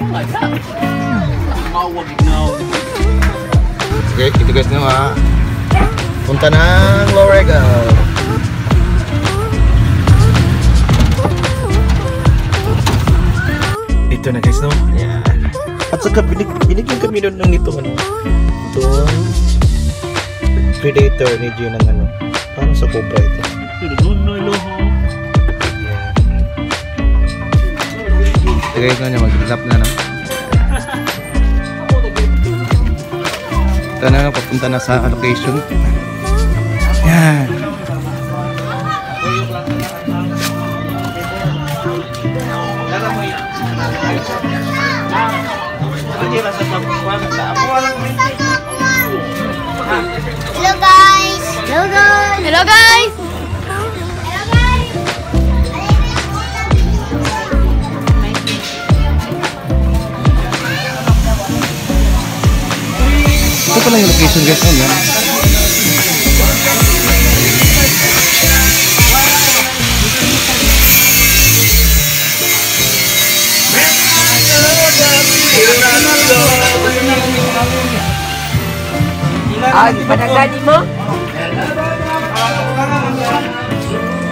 Sige, ito guys na punta ng Loregal. Ito na guys, no? Yan. At saka binigyan kami doon ng itong itong Predator ni Gio ng parang sa Cobra ito. Ito guys na niya, mag-lap na ito na, papunta na sa location. Yan. Hello guys! Hello guys! Hello guys! Ito pala yung location guys. Yan. Di panagani mo?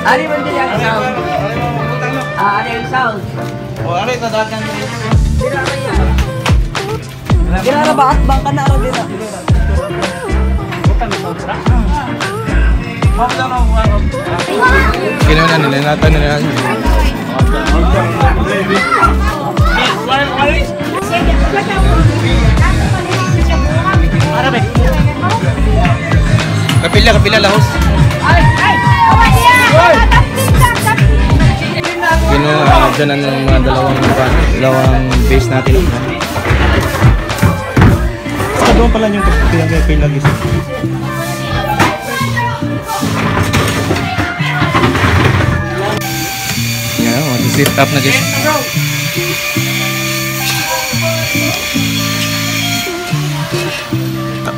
Ari man din ang sound. Ari ang sound. Ari tadakan Dira ra ba at bang kana ra dira? Ginawa na nila, natan nila. Kapila lahos. Dyan ang mga dalawang base natin. Saka doon pala yung kapila guys. Yan, mag-set up na guys.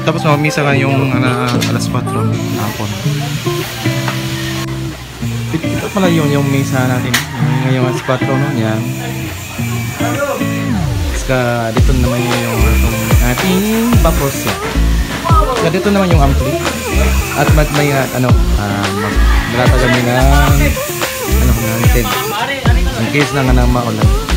Tapos mamisa ka yung alas 4 hapon. Ito pala yung misa natin. Ngayong alas 4 no? Yan. Tapos dito naman yung ating papos. Dito naman yung ampli. At may maglalata kami ng TED. In case na nga maulan.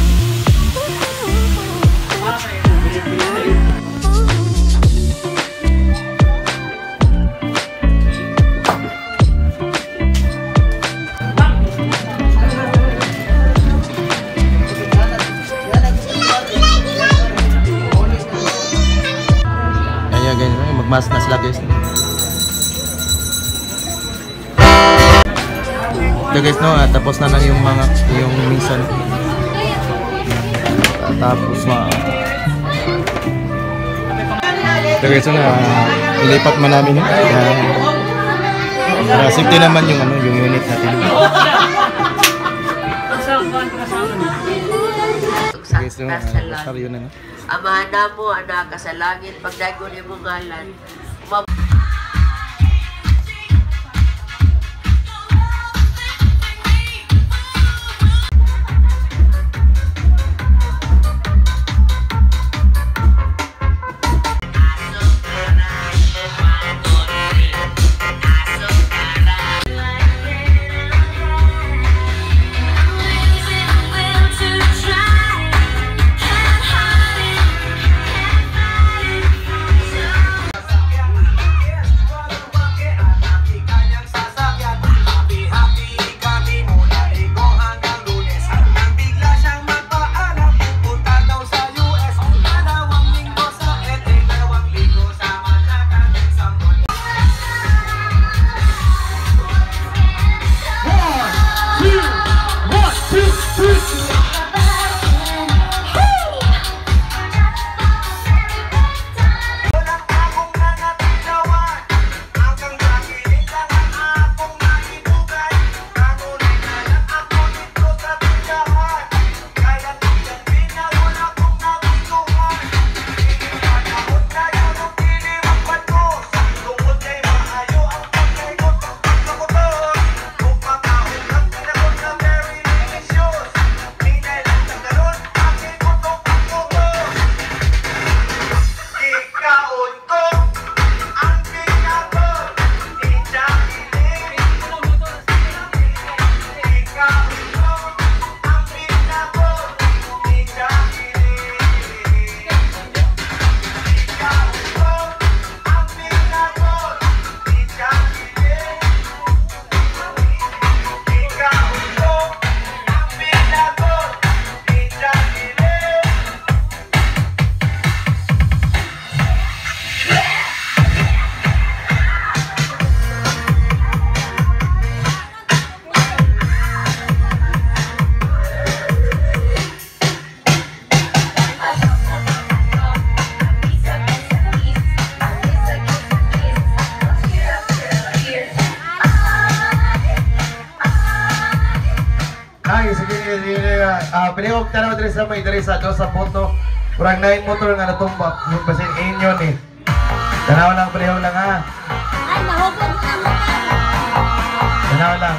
Magmas na sila guys. Ito guys no, tapos na lang yung minsan. Tapos ito guys na ilipat man namin. Para safety naman yung yung unit natin. Guys no, saryo na no. Amahan na mo, anak ka sa langit, pagdagon mo ngalan. palihog tanaw diri sa may diri sa do sa photo. Kurang 9 motor nga natumbak. Yung basin inyo ni. Tanaw lang palihog lang ha. Ay, nahugog na mo. Tanaw lang.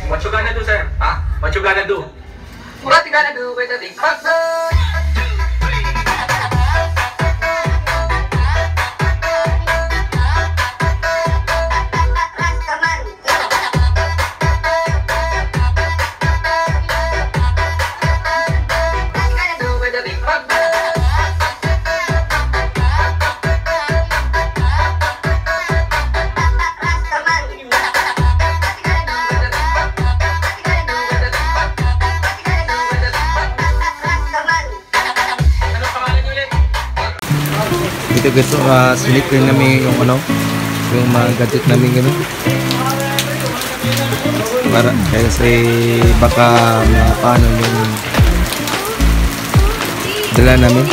What you gonna do, sir? Huh? What you gonna do? What you gonna do with the big bucks? Dito gusto slip rin namin yung ano, yung mga gadget namin gano'n. Para kasi baka paano yung dala namin.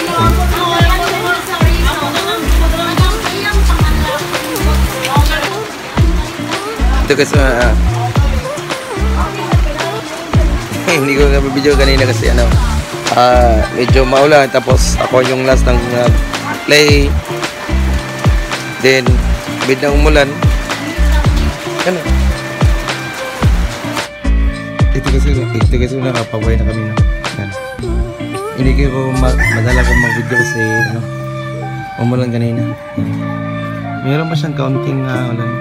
Ito kasi hindi ko na-video kanina kasi ano, medyo maulan tapos ako yung last ng play, then biglang umulan. Ano? Ito kasi nakapaway na kami na. Yan. Hindi ko madala ko mag-video kasi ano, umulan kanina. Meron pa siyang kaunting ulan.